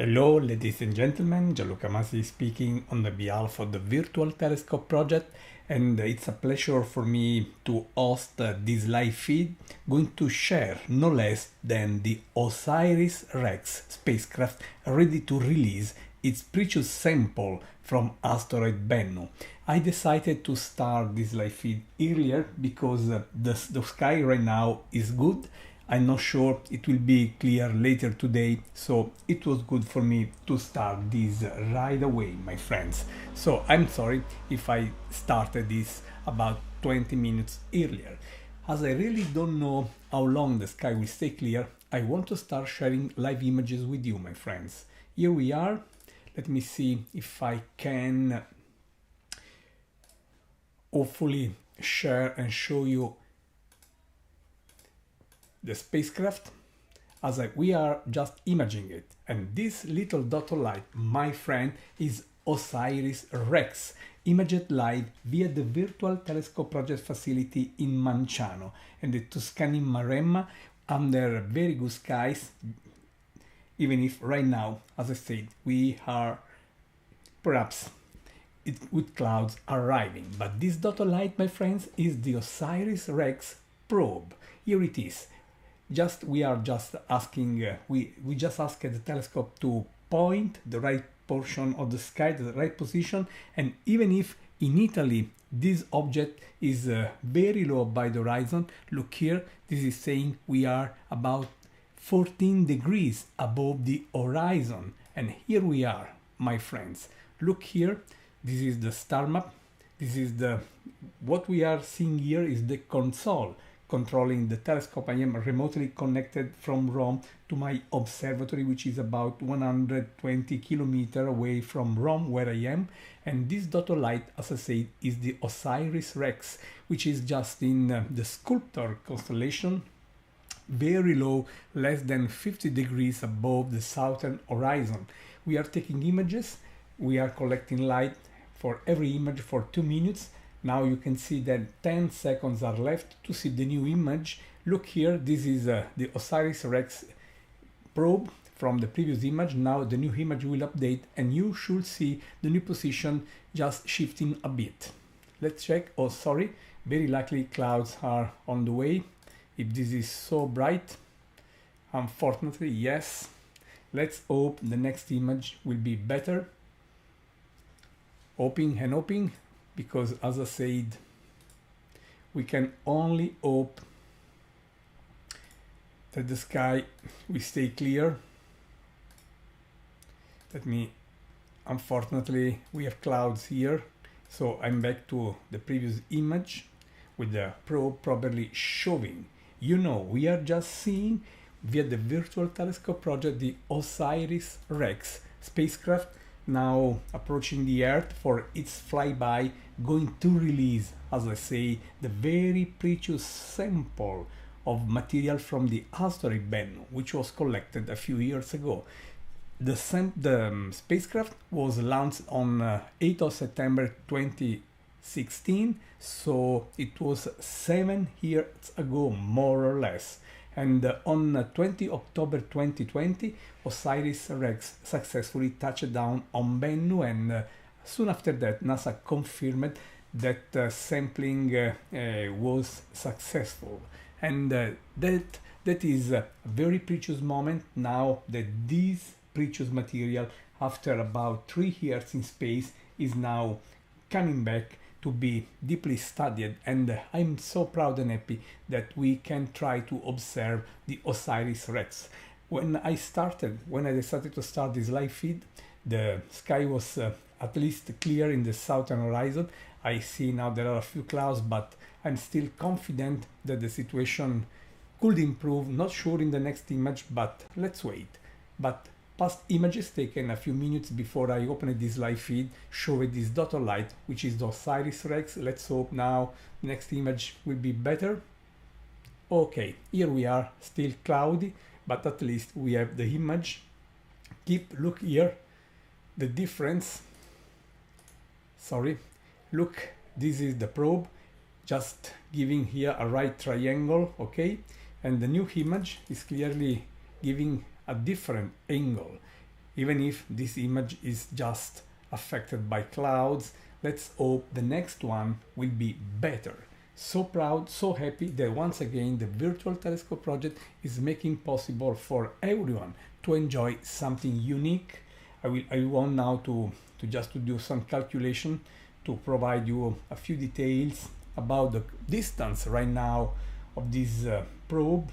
Hello, ladies and gentlemen, Gianluca Masi speaking on the behalf of the Virtual Telescope project, and it's a pleasure for me to host this live feed, going to share no less than the Osiris-Rex spacecraft ready to release its precious sample from asteroid Bennu. I decided to start this live feed earlier because the sky right now is good. I'm not sure it will be clear later today, so it was good for me to start this right away, my friends. So I'm sorry if I started this about 20 minutes earlier. As I really don't know how long the sky will stay clear, I want to start sharing live images with you, my friends. Here we are. Let me see if I can hopefully share and show you the spacecraft as we are just imaging it. And this little dot of light, my friend, is Osiris-Rex, imaged live via the Virtual Telescope Project facility in Manciano and the Tuscany Maremma under very good skies, even if right now, as I said, we are perhaps with clouds arriving. But this dot of light, my friends, is the Osiris-Rex probe. Here it is. We are just asking, we just asked the telescope to point the right portion of the sky, the right position, and even if in Italy this object is very low by the horizon, look here, this is saying we are about 14 degrees above the horizon, and here we are, my friends. Look here, this is the star map. This is what we are seeing here is the console controlling the telescope. I am remotely connected from Rome to my observatory, which is about 120 kilometers away from Rome, where I am. And this dot of light, as I said, is the Osiris-Rex, which is just in the Sculptor constellation, very low, less than 50 degrees above the southern horizon. We are taking images. We are collecting light for every image for 2 minutes. Now you can see that 10 seconds are left to see the new image. Look here, this is the Osiris-Rex probe from the previous image. Now the new image will update and you should see the new position just shifting a bit. Let's check. Oh, sorry, very likely clouds are on the way. If this is so bright, unfortunately, yes. Let's hope the next image will be better. Hoping and hoping. Because as I said, we can only hope that the sky will stay clear. Unfortunately, we have clouds here. So I'm back to the previous image with the probe probably showing. You know, we are just seeing via the Virtual Telescope project the Osiris-Rex spacecraft now approaching the Earth for its flyby, going to release, as I say, the very precious sample of material from the asteroid Bennu, which was collected a few years ago. The spacecraft was launched on 8th of September 2016, so it was 7 years ago, more or less. And on 20 October 2020, Osiris-Rex successfully touched down on Bennu, and soon after that, NASA confirmed that sampling was successful. And that is a very precious moment now that this precious material, after about 3 years in space, is now coming back to be deeply studied, and I'm so proud and happy that we can try to observe the Osiris-Rex. When I decided to start this live feed, the sky was at least clear in the southern horizon. I see now there are a few clouds, but I'm still confident that the situation could improve. Not sure in the next image, but let's wait. But past images taken a few minutes before I opened this live feed showed this dot of light, which is the Osiris-Rex. Let's hope now the next image will be better. Okay, here we are, still cloudy, but at least we have the image. Look here, the difference. Sorry, look, this is the probe, just giving here a right triangle, okay? And the new image is clearly giving a different angle. even if this image is just affected by clouds. Let's hope the next one will be better. So proud, so happy that once again the Virtual Telescope project is making possible for everyone to enjoy something unique. I want now to just to do some calculation to provide you a few details about the distance right now of this probe.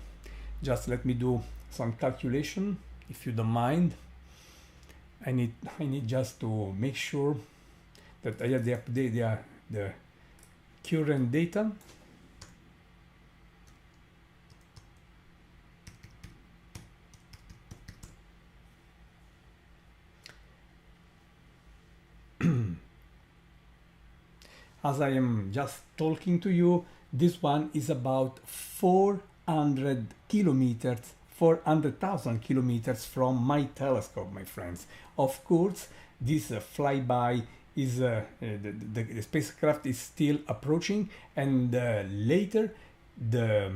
Just let me do some calculation, if you don't mind. I need just to make sure that I have the current data. As I am just talking to you, this one is about 400 kilometers, 400,000 kilometers from my telescope, my friends. Of course, this flyby is the spacecraft is still approaching, and later the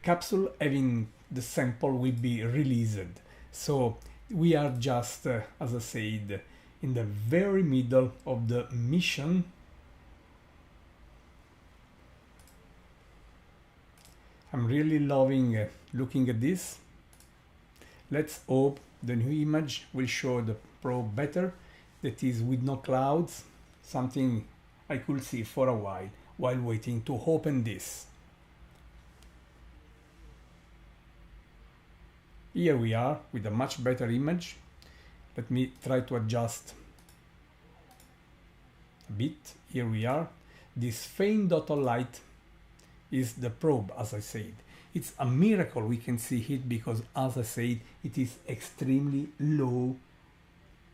capsule having the sample will be released. So we are just, as I said, in the very middle of the mission. I'm really loving looking at this. Let's hope the new image will show the probe better, that is with no clouds, something I could see for a while waiting to open this. Here we are with a much better image. Let me try to adjust a bit. Here we are. This faint dot of light is the probe, as I said. It's a miracle we can see it because, as I said, it is extremely low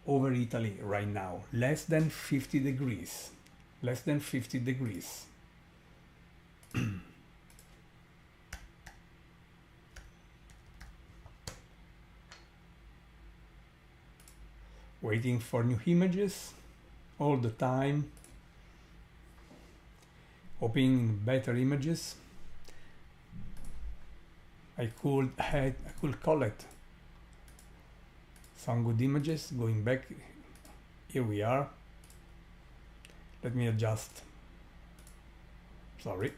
over Italy right now. Less than 50 degrees. Less than 50 degrees. Waiting for new images all the time. Hoping better images. I could collect some good images. Going back, here we are. Let me adjust. Sorry.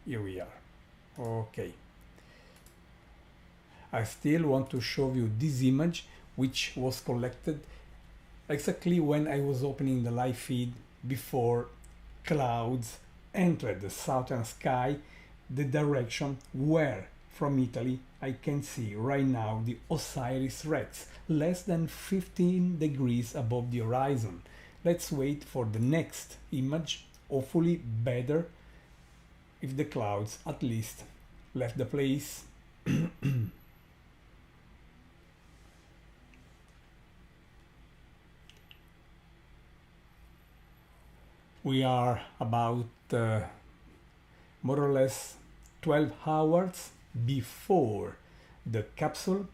Here we are. Okay. I still want to show you this image, which was collected exactly when I was opening the live feed before clouds entered the southern sky, the direction where from Italy I can see right now the Osiris-Rex, less than 15 degrees above the horizon. Let's wait for the next image, hopefully better, if the clouds at least left the place. We are about more or less 12 hours before the capsule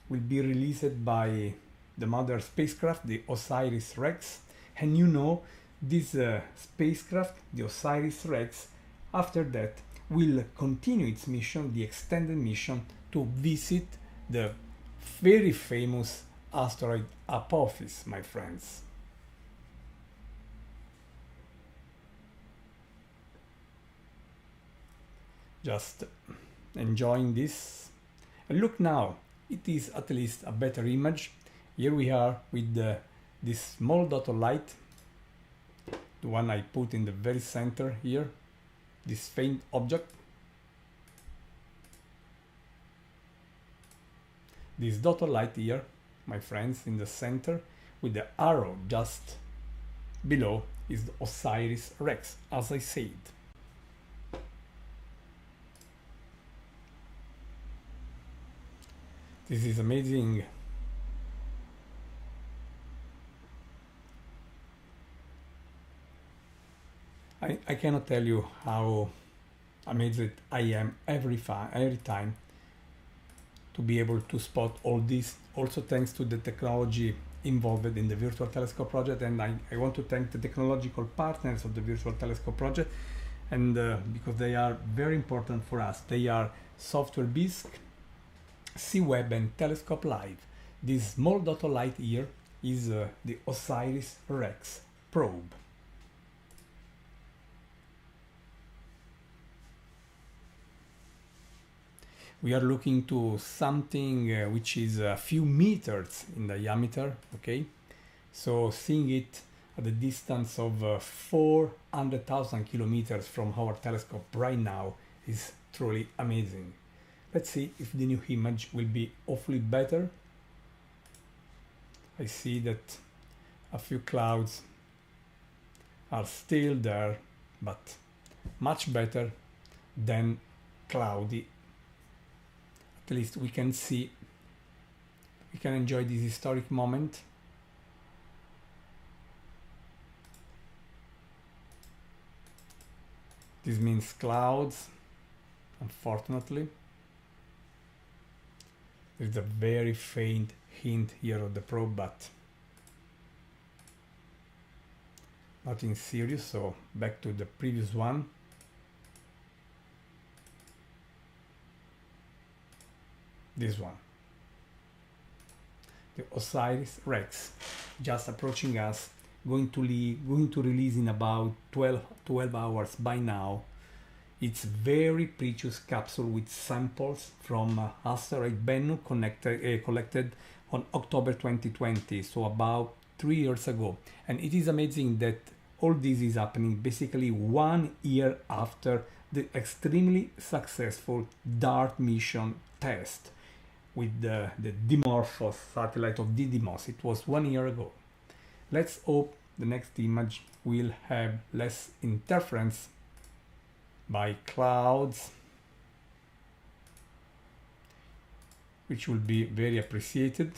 will be released by the mother spacecraft, the Osiris-Rex. And you know, this spacecraft, the Osiris-Rex, after that will continue its mission, the extended mission, to visit the very famous asteroid Apophis, my friends. Just enjoying this. And look now, it is at least a better image. Here we are with this small dot of light, the one I put in the very center here, this faint object. This dot of light here, my friends, in the center, with the arrow just below, is the Osiris-Rex, as I said. This is amazing. I cannot tell you how amazed I am every time to be able to spot all this, also thanks to the technology involved in the Virtual Telescope project. And I want to thank the technological partners of the Virtual Telescope project, and because they are very important for us. They are Software Bisq, C-Web and Telescope Live. This small dot of light here is the Osiris-Rex probe. We are looking to something which is a few meters in diameter, okay? So seeing it at a distance of 400,000 kilometers from our telescope right now is truly amazing. Let's see if the new image will be hopefully better. I see that a few clouds are still there, but much better than cloudy. At least we can see, we can enjoy this historic moment. This means clouds, unfortunately. There's a very faint hint here of the probe, but nothing serious, so back to the previous one. This one. The Osiris-Rex, just approaching us, going to release in about 12 hours by now. It's very precious capsule with samples from asteroid Bennu collected on October 2020, so about 3 years ago. And it is amazing that all this is happening basically 1 year after the extremely successful DART mission test with the Dimorphos satellite of Didymos. It was 1 year ago. Let's hope the next image will have less interference by clouds, which will be very appreciated.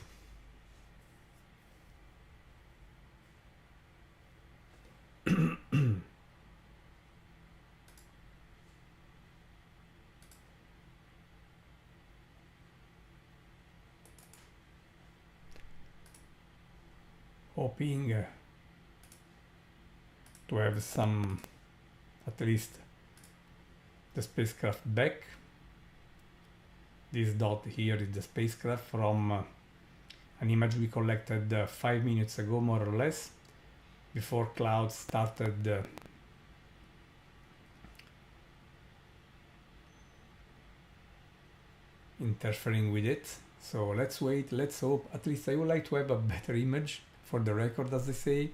Hoping to have some, at least the spacecraft back. This dot here is the spacecraft from an image we collected 5 minutes ago, more or less, before clouds started interfering with it. So let's wait, let's hope. At least I would like to have a better image for the record, as they say.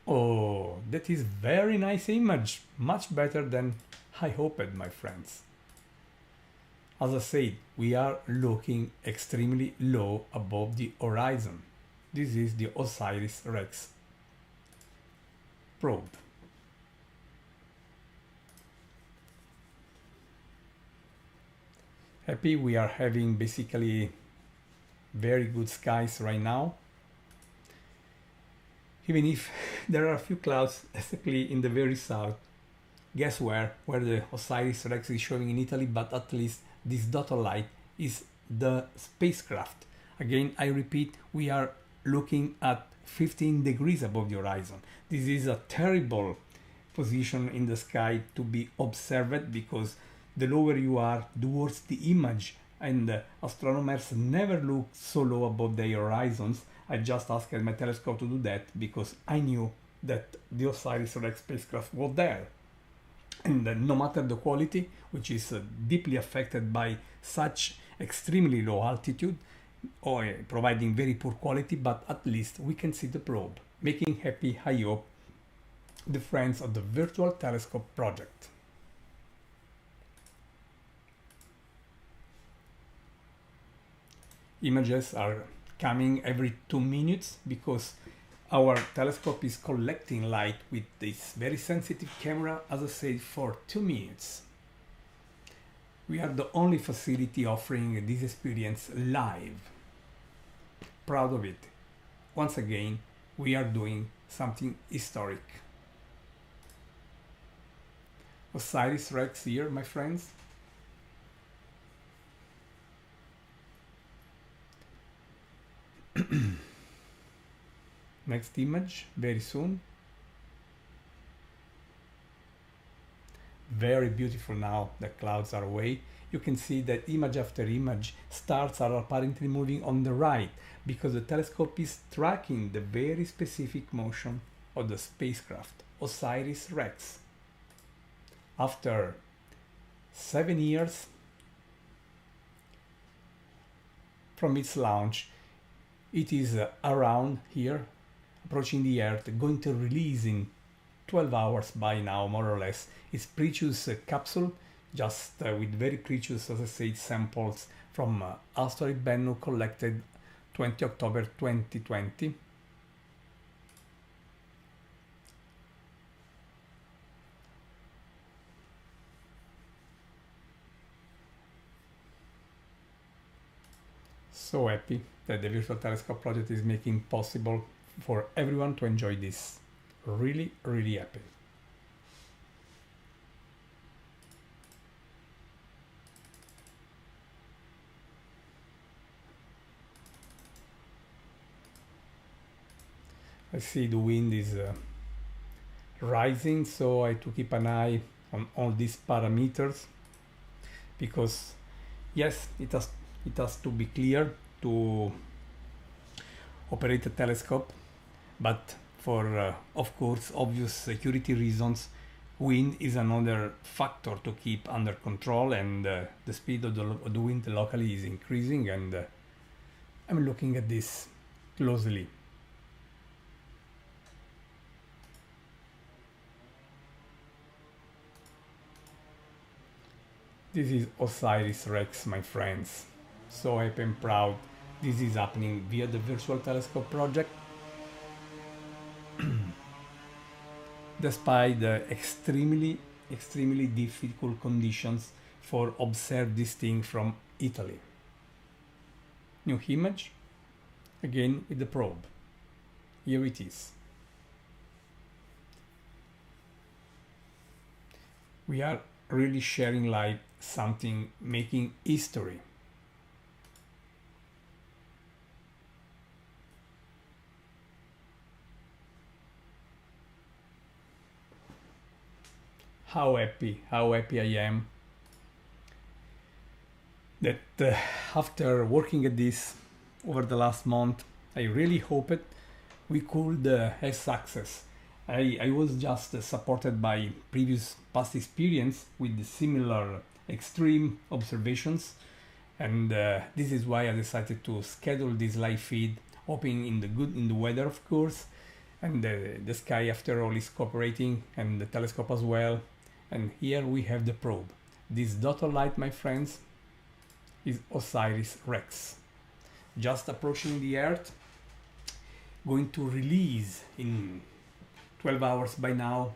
Oh, that is very nice image, much better than I hoped, my friends. As I said, we are looking extremely low above the horizon. This is the Osiris-Rex probe. Happy we are having basically very good skies right now. Even if there are a few clouds, especially in the very south. Guess where the Osiris-Rex is showing in Italy, but at least this dot of light is the spacecraft. Again, I repeat, we are looking at 15 degrees above the horizon. This is a terrible position in the sky to be observed, because the lower you are towards the image, and astronomers never look so low above their horizons. I just asked my telescope to do that because I knew that the Osiris-Rex spacecraft was there. And no matter the quality, which is deeply affected by such extremely low altitude, or providing very poor quality, but at least we can see the probe, making happy, I hope, the friends of the Virtual Telescope project. Images are coming every 2 minutes because our telescope is collecting light with this very sensitive camera, as I said, for 2 minutes. We are the only facility offering this experience live. Proud of it. Once again, we are doing something historic. Osiris-Rex here, my friends. Next image very soon. Very beautiful now, the clouds are away. you can see that image after image, stars are apparently moving on the right because the telescope is tracking the very specific motion of the spacecraft Osiris-Rex. After 7 years from its launch, it is around here, approaching the Earth, going to release in 12 hours by now, more or less, its precious capsule, just with very precious, as I said, samples from asteroid Bennu collected 20 October 2020. So happy that the Virtual Telescope project is making possible for everyone to enjoy this. Really, really happy. I see the wind is rising, so I have to keep an eye on all these parameters, because yes, it has to be clear to operate a telescope, but for of course obvious security reasons, wind is another factor to keep under control, and the speed of the wind locally is increasing, and I'm looking at this closely. This is Osiris-Rex, my friends. So happy and proud this is happening via the Virtual Telescope project. Despite the extremely difficult conditions for observe this thing from Italy. New image, again with the probe. Here it is. We are really sharing live something making history. How happy I am that after working at this over the last month, I really hoped we could have success. I was just supported by previous past experience with similar extreme observations, and this is why I decided to schedule this live feed, hoping in the weather, of course, and the sky after all is cooperating, and the telescope as well. And here we have the probe. This dot of light, my friends, is Osiris-Rex, just approaching the Earth, going to release in 12 hours by now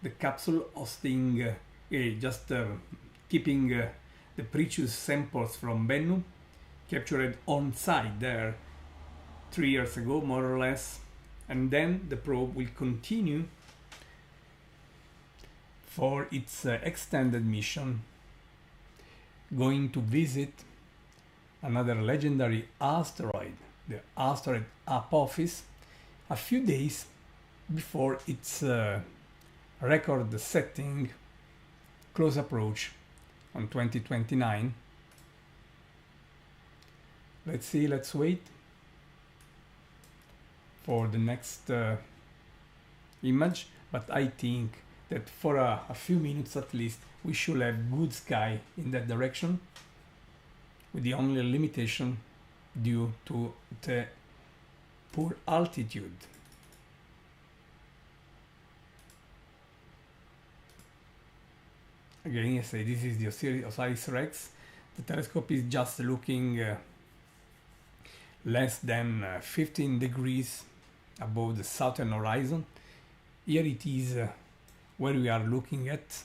the capsule hosting keeping the precious samples from Bennu captured on site there 3 years ago, more or less, and then the probe will continue for its extended mission, going to visit another legendary asteroid, the asteroid Apophis, a few days before its record-setting close approach on 2029. Let's see, let's wait for the next image, but I think that for a few minutes at least we should have good sky in that direction, with the only limitation due to the poor altitude. Again, I say this is the Osiris-Rex. The telescope is just looking less than 15 degrees above the southern horizon. Here it is where we are looking at.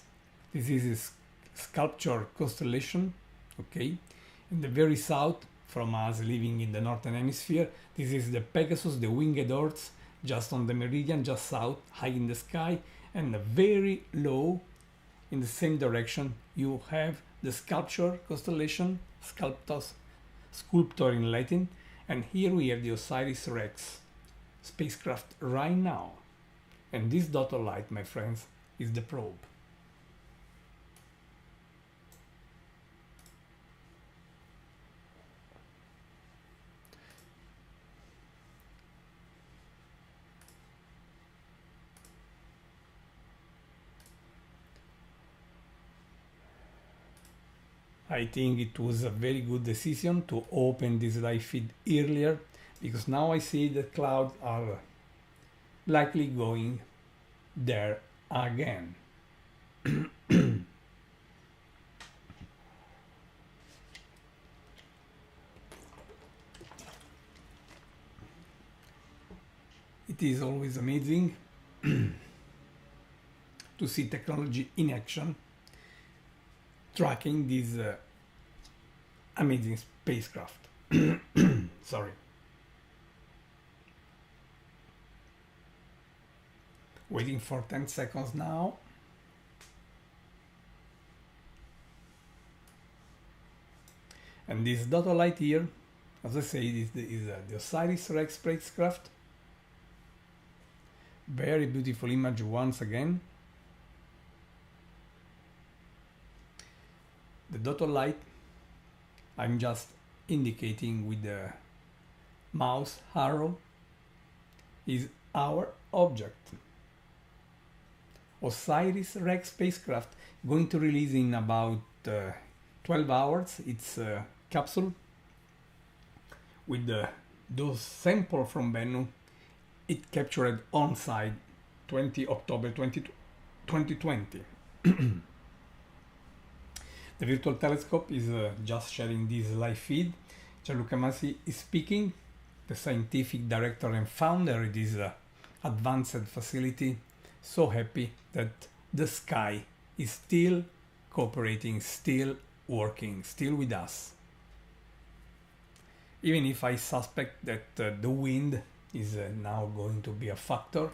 This is a sculpture constellation, okay? In the very south, from us living in the northern hemisphere, this is the Pegasus, the winged horse, just on the meridian, just south, high in the sky, and very low in the same direction you have the sculpture constellation, sculptor in Latin, and here we have the Osiris-Rex spacecraft right now. And this dot of light, my friends, is the probe. I think it was a very good decision to open this live feed earlier, because now I see that clouds are likely going there again. It is always amazing to see technology in action, tracking these amazing spacecraft. Sorry. Waiting for 10 seconds now. And this dot of light here, as I say, is the Osiris-Rex spacecraft. Very beautiful image once again. The dot of light, I'm just indicating with the mouse arrow, is our object. Osiris-Rex spacecraft going to release in about 12 hours its capsule with those samples from Bennu. It captured on site 20 October 2020. The virtual telescope is just sharing this live feed. Gianluca Masi is speaking, the scientific director and founder of this advanced facility. So happy that the sky is still cooperating, still working, still with us. Even if I suspect that the wind is now going to be a factor.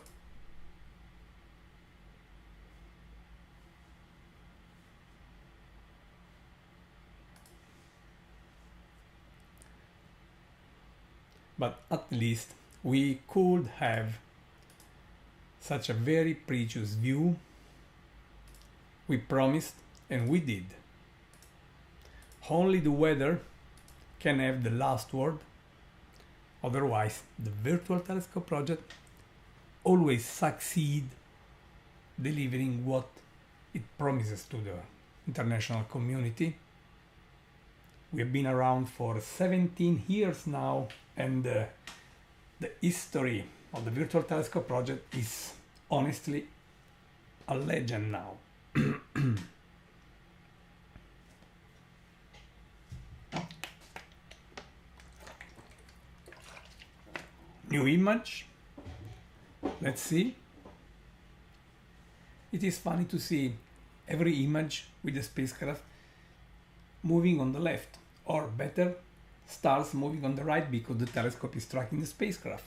But at least we could have such a very precious view. We promised and we did. Only the weather can have the last word. Otherwise, the virtual telescope project always succeeds delivering what it promises to the international community. We have been around for 17 years now, and the history of the virtual telescope project is honestly a legend now. New image. Let's see. It is funny to see every image with the spacecraft moving on the left, or better, stars moving on the right, because the telescope is tracking the spacecraft.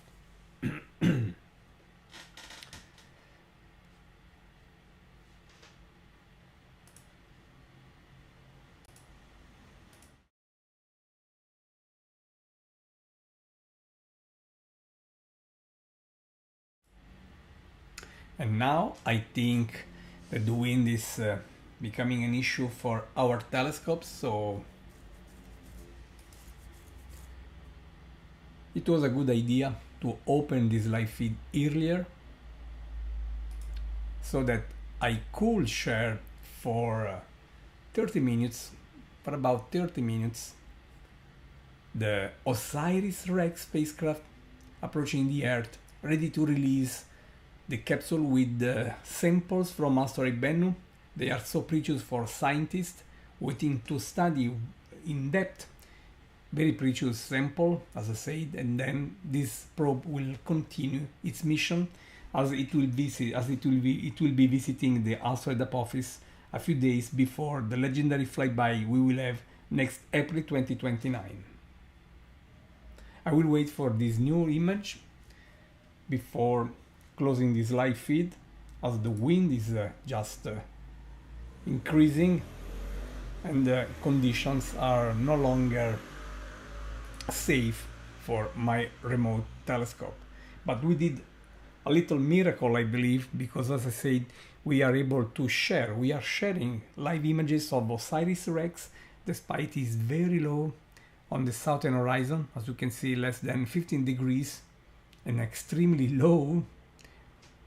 And now I think that the wind is becoming an issue for our telescopes, so it was a good idea to open this live feed earlier so that I could share for 30 minutes, for about 30 minutes, the Osiris-Rex spacecraft approaching the Earth, ready to release the capsule with the samples from asteroid Bennu. They are so precious for scientists waiting to study in depth very precious sample, as I said, and then this probe will continue its mission as it will be visiting the asteroid Apophis a few days before the legendary flyby we will have next April 2029. I will wait for this new image before closing this live feed, as the wind is just increasing and the conditions are no longer safe for my remote telescope. But we did a little miracle, I believe, because as I said, we are able to share, we are sharing live images of Osiris-Rex despite it is very low on the southern horizon, as you can see, less than 15 degrees and extremely low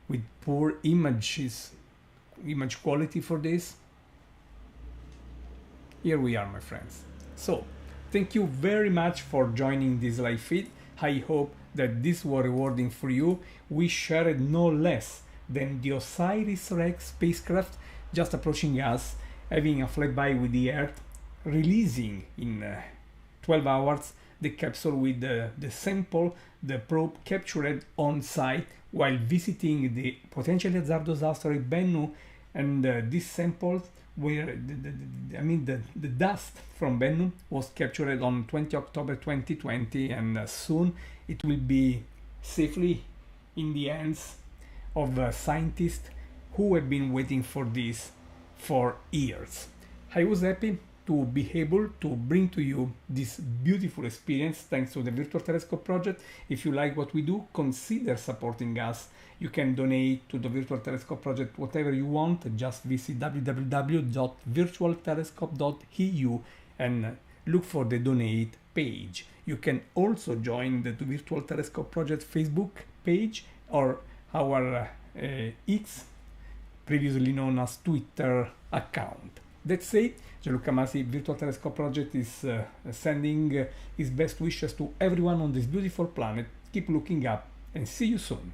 with poor image quality for this. here we are, my friends. So, thank you very much for joining this live feed. I hope that this was rewarding for you. We shared no less than the Osiris-Rex spacecraft just approaching us, having a flyby with the Earth, releasing in 12 hours the capsule with the sample the probe captured on site while visiting the potentially hazardous asteroid Bennu, and these samples were the dust from Bennu was captured on 20 October 2020, and soon it will be safely in the hands of scientists who have been waiting for this for years. I was happy to be able to bring to you this beautiful experience thanks to the Virtual Telescope project. If you like what we do, consider supporting us. You can donate to the Virtual Telescope project whatever you want. Just visit www.virtualtelescope.eu and look for the donate page. You can also join the Virtual Telescope project Facebook page or our X, previously known as Twitter account. That said, Gianluca Masi Virtual Telescope Project is sending his best wishes to everyone on this beautiful planet. Keep looking up and see you soon.